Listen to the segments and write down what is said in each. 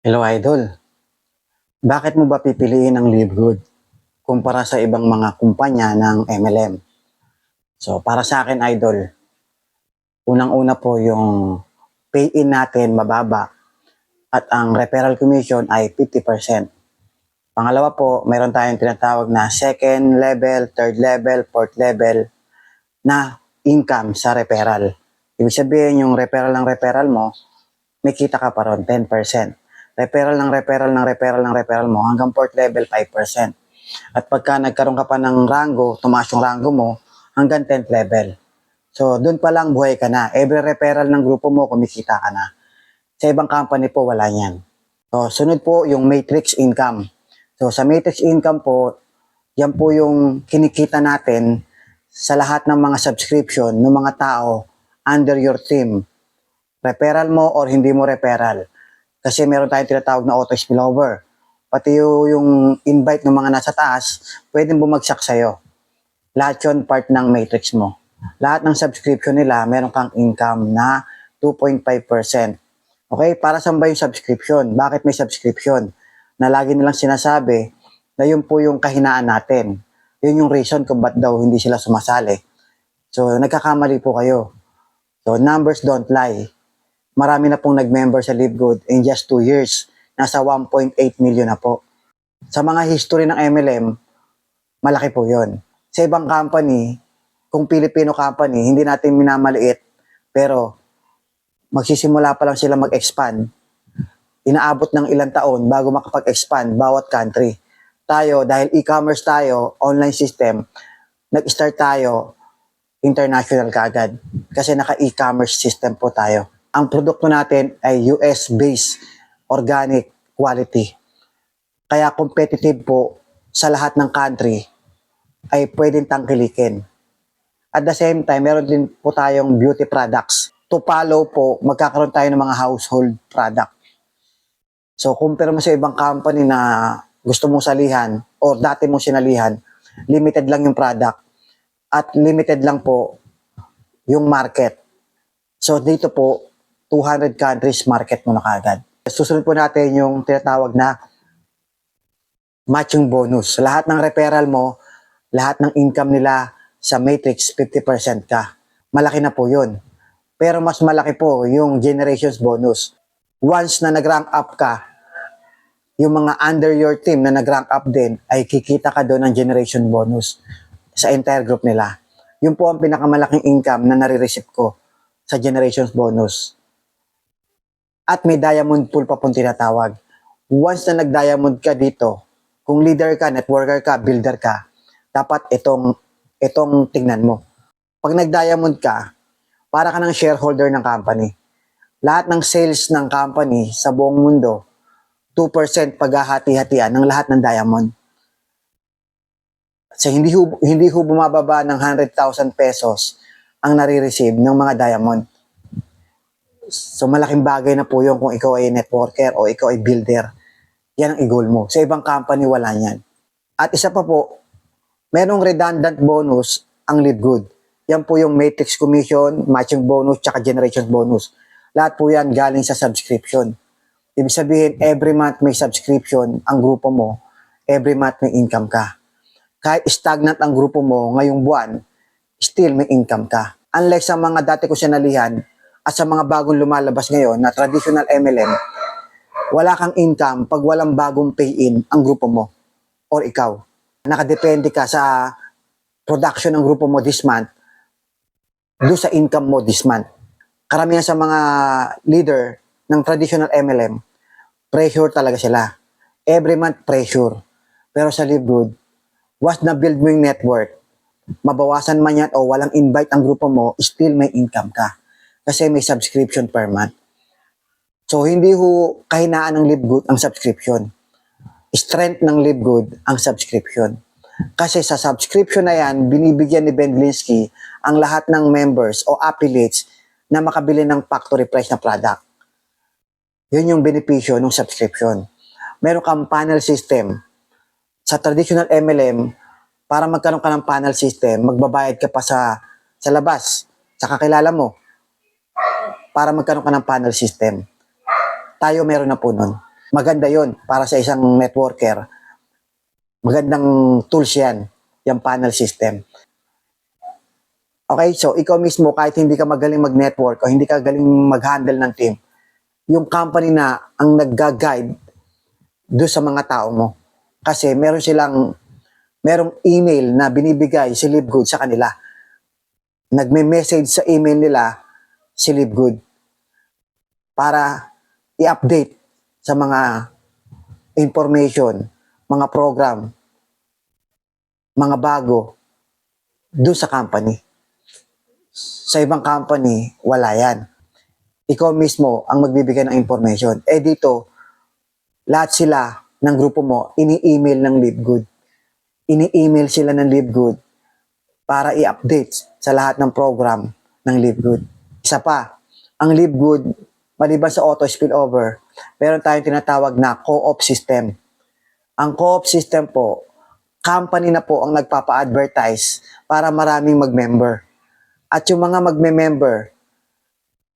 Hello Idol, bakit mo ba pipiliin ang Livegood kumpara sa ibang mga kumpanya ng MLM? So para sa akin Idol, unang-una po yung pay-in natin mababa at ang referral commission ay 50%. Pangalawa po, meron tayong tinatawag na second level, third level, fourth level na income sa referral. Ibig sabihin yung referral ng referral mo, may kita ka pa ron, 10%. Referral ng referral ng referral ng referral mo hanggang fourth level, 5%. At pagka nagkaroon ka pa ng rango, tumaas yung rango mo, hanggang 10th level. So, doon pa lang buhay ka na. Every referral ng grupo mo, kumikita ka na. Sa ibang company po, wala yan. So, sunod po yung matrix income. So, sa matrix income po, yan po yung kinikita natin sa lahat ng mga subscription ng mga tao under your team. Referral mo or hindi mo referral. Kasi meron tayong tinatawag na auto spillover. Pati yung invite ng mga nasa taas, pwedeng bumagsak sa'yo. Lahat yun part ng matrix mo. Lahat ng subscription nila, meron kang income na 2.5%. Okay? Para saan ba yung subscription? Bakit may subscription? Na lagi nilang sinasabi na yun po yung kahinaan natin. Yun yung reason kung ba't daw hindi sila sumasali. So, nagkakamali po kayo. So, numbers don't lie. Marami na pong nag-member sa Livegood in just 2 years. Nasa 1.8 million na po. Sa mga history ng MLM, malaki po yon. Sa ibang company, kung Filipino company, hindi natin minamaliit, pero magsisimula pa lang sila mag-expand. Inaabot ng ilang taon bago makapag-expand bawat country. Tayo, dahil e-commerce tayo, online system, nag-start tayo international kaagad. Kasi naka-e-commerce system po tayo. Ang produkto natin ay US-based organic quality. Kaya competitive po sa lahat ng country ay pwedeng tangkilikin. At the same time, meron din po tayong beauty products. To follow po, magkakaroon tayo ng mga household product. So, compare mo sa ibang company na gusto mong salihan or dati mong sinalihan, limited lang yung product at limited lang po yung market. So, dito po, 200 countries market mo na kagad. Susunod po natin yung tinatawag na matching bonus. Lahat ng referral mo, lahat ng income nila sa matrix, 50% ka. Malaki na po yun. Pero mas malaki po yung generations bonus. Once na nag-rank up ka, yung mga under your team na nag-rank up din, ay kikita ka doon ng generation bonus sa entire group nila. Yun po ang pinakamalaking income na nare-receive ko sa generations bonus. At may diamond pool pa pong tinatawag. Once na nag-diamond ka dito, kung leader ka, networker ka, builder ka, dapat itong tingnan mo. Pag nag-diamond ka, para ka ng shareholder ng company. Lahat ng sales ng company sa buong mundo, 2% paghahati-hatian ng lahat ng diamond. So hindi ho bumababa ng 100,000 pesos ang nare-receive ng mga diamond. So malaking bagay na po yun kung ikaw ay networker o ikaw ay builder. Yan ang i-goal mo. Sa ibang company, wala yan. At isa pa po, merong redundant bonus ang Livegood. Yan po yung matrix commission, matching bonus, tsaka generation bonus. Lahat po yan galing sa subscription. Ibig sabihin, every month may subscription ang grupo mo, every month may income ka. Kahit stagnant ang grupo mo ngayong buwan, still may income ka. Unlike sa mga dati ko sinalihan, at sa mga bagong lumalabas ngayon na traditional MLM, wala kang income pag walang bagong pay-in ang grupo mo or ikaw. Nakadepende ka sa production ng grupo mo this month, do sa income mo this month. Karamihan sa mga leader ng traditional MLM, pressure talaga sila. Every month pressure. Pero sa Livegood, once na build mo yung network, mabawasan man yan o walang invite ang grupo mo, still may income ka. Kasi may subscription per month. So, hindi ho kahinaan ng Livegood ang subscription. Strength ng Livegood ang subscription. Kasi sa subscription na yan, binibigyan ni Ben Glinsky ang lahat ng members o affiliates na makabili ng factory price na product. Yun yung benepisyo ng subscription. Meron kang panel system. Sa traditional MLM, para magkaroon ka ng panel system, magbabayad ka pa sa labas, sa kakilala mo, para magkaroon ka ng panel system. Tayo meron na po nun. Maganda yon para sa isang networker. Magandang tools yan, yung panel system. Okay, so ikaw mismo, kahit hindi ka magaling mag-network o hindi ka galing mag-handle ng team, yung company na ang nag-guide doon sa mga tao mo. Kasi merong email na binibigay si Livegood sa kanila. Nagme-message sa email nila si Livegood para i-update sa mga information, mga program, mga bago doon sa company. Sa ibang company, wala yan. Ikaw mismo ang magbibigay ng information. Dito, lahat sila ng grupo mo, ini-email ng Livegood. Ini-email sila ng Livegood para i-update sa lahat ng program ng Livegood. Isa pa, ang Livegood, maliban sa auto spillover, meron tayong tinatawag na co-op system. Ang co-op system po, company na po ang nagpapa-advertise para maraming mag-member. At yung mga magme-member,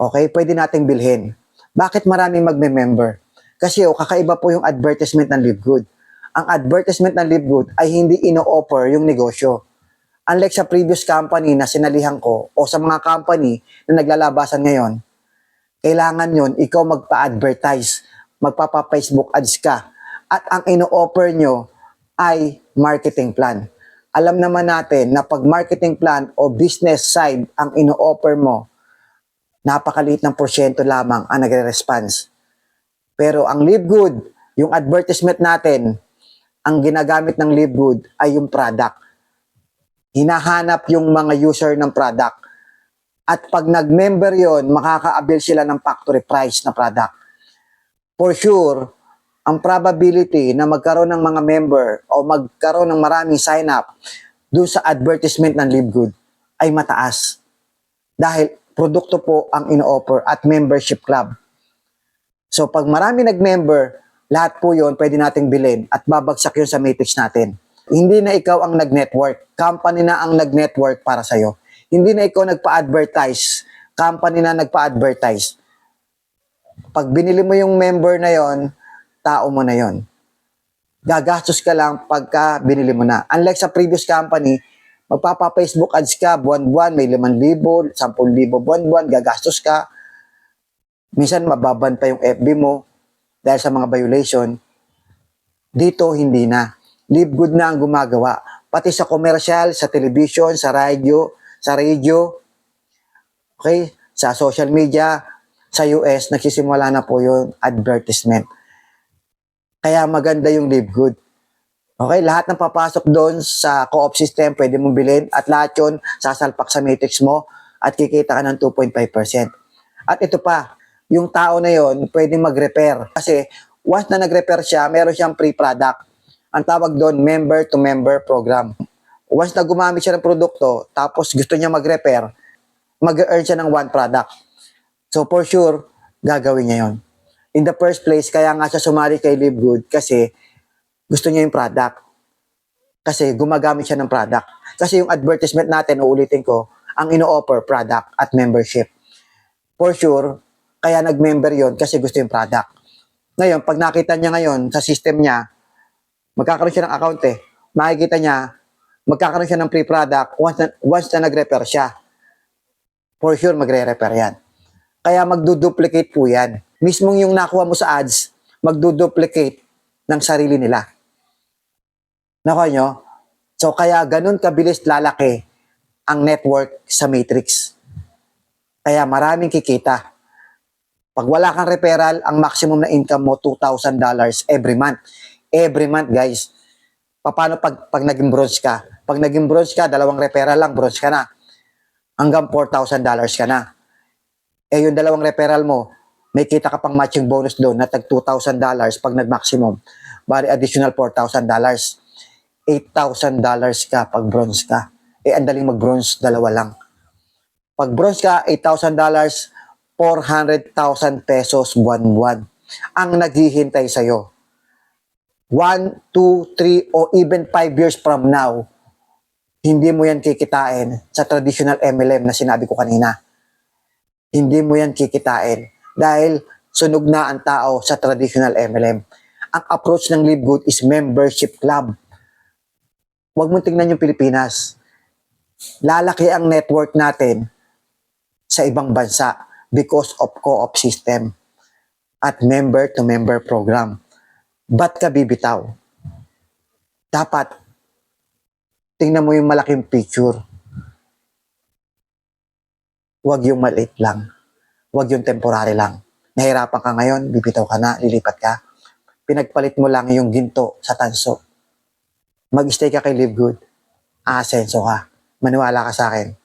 okay, pwede nating bilhin. Bakit maraming magme-member? Kasi kakaiba po yung advertisement ng Livegood. Ang advertisement ng Livegood ay hindi ino-offer yung negosyo. Unlike sa previous company na sinalihan ko o sa mga company na naglalabasan ngayon, kailangan yon ikaw magpa-advertise, magpapa-Facebook ads ka. At ang ino-offer nyo ay marketing plan. Alam naman natin na pag marketing plan o business side ang ino-offer mo, napakaliit ng porsyento lamang ang nagre-response. Pero ang Livegood, yung advertisement natin, ang ginagamit ng Livegood ay yung product. Hinahanap yung mga user ng product. At pag nag-member yon, makaka-avail sila ng factory price na product. For sure, ang probability na magkaroon ng mga member o magkaroon ng maraming sign-up doon sa advertisement ng Livegood ay mataas. Dahil produkto po ang ino-offer at membership club. So pag marami nag-member, lahat po yon pwede nating bilhin at babagsak yun sa matrix natin. Hindi na ikaw ang nag-network. Company na ang nag-network para sa'yo. Hindi na ikaw nagpa-advertise. Company na nagpa-advertise. Pag binili mo yung member na yon, tao mo na yon. Gagastos ka lang pagka binili mo na. Unlike sa previous company, magpapa-Facebook ads ka, buwan-buwan, may 5,000, 10,000 buwan-buwan, gagastos ka. Minsan mababan pa yung FB mo dahil sa mga violation. Dito, hindi na. Livegood na ang gumagawa. Pati sa commercial, sa television, sa radio, okay, sa social media, sa US, nagsisimula na po yung advertisement. Kaya maganda yung Livegood. Okay, lahat ng papasok doon sa co-op system, pwede mong bilhin at lahat yun sasalpak sa matrix mo at kikita ka ng 2.5%. At ito pa, yung tao na yon pwede mag-repair. Kasi once na nag-repair siya, meron siyang free product. Ang tawag doon, member-to-member program. Once na gumamit siya ng produkto, tapos gusto niya mag-repair, mag-earn siya ng one product. So for sure, gagawin niya yon. In the first place, kaya nga siya sumali kay Livegood kasi gusto niya yung product. Kasi gumagamit siya ng product. Kasi yung advertisement natin, uulitin ko, ang ino-offer product at membership. For sure, kaya nag-member yon kasi gusto yung product. Ngayon, pag nakita niya ngayon sa system niya, magkakaroon siya ng account makikita niya, magkakaroon siya ng free product once na nag-repair siya. For sure, magre-repair yan. Kaya magduduplicate po yan. Mismong yung nakuha mo sa ads, magduduplicate ng sarili nila. Nakuha nyo? So, kaya ganun kabilis lalaki ang network sa matrix. Kaya maraming kikita. Pag wala kang referral, ang maximum na income mo, $2,000 every month. Every month, guys. Paano pag naging bronze ka? Pag naging bronze ka, 2 referral lang, bronze ka na. Hanggang $4,000 ka na. Yung 2 referral mo, may kita ka pang matching bonus doon na tag $2,000 pag nag-maximum. Bali, additional $4,000. $8,000 ka pag bronze ka. Ang daling mag-bronze, 2 lang. Pag bronze ka, $8,000, 400,000 pesos buwan-buwan ang naghihintay sa'yo. 1, 2, 3, o even 5 years from now, hindi mo yan kikitain sa traditional MLM na sinabi ko kanina. Hindi mo yan kikitain dahil sunog na ang tao sa traditional MLM. Ang approach ng Live Good is membership club. Huwag mong tingnan yung Pilipinas. Lalaki ang network natin sa ibang bansa because of co-op system at member-to-member program. Ba't ka bibitaw? Dapat, tingnan mo yung malaking picture. Huwag yung maliit lang. Huwag yung temporary lang. Nahirapan ka ngayon, bibitaw ka na, lilipat ka. Pinagpalit mo lang yung ginto sa tanso. Mag-stay ka kay Live Good. Aasenso ka. Maniwala ka sa akin.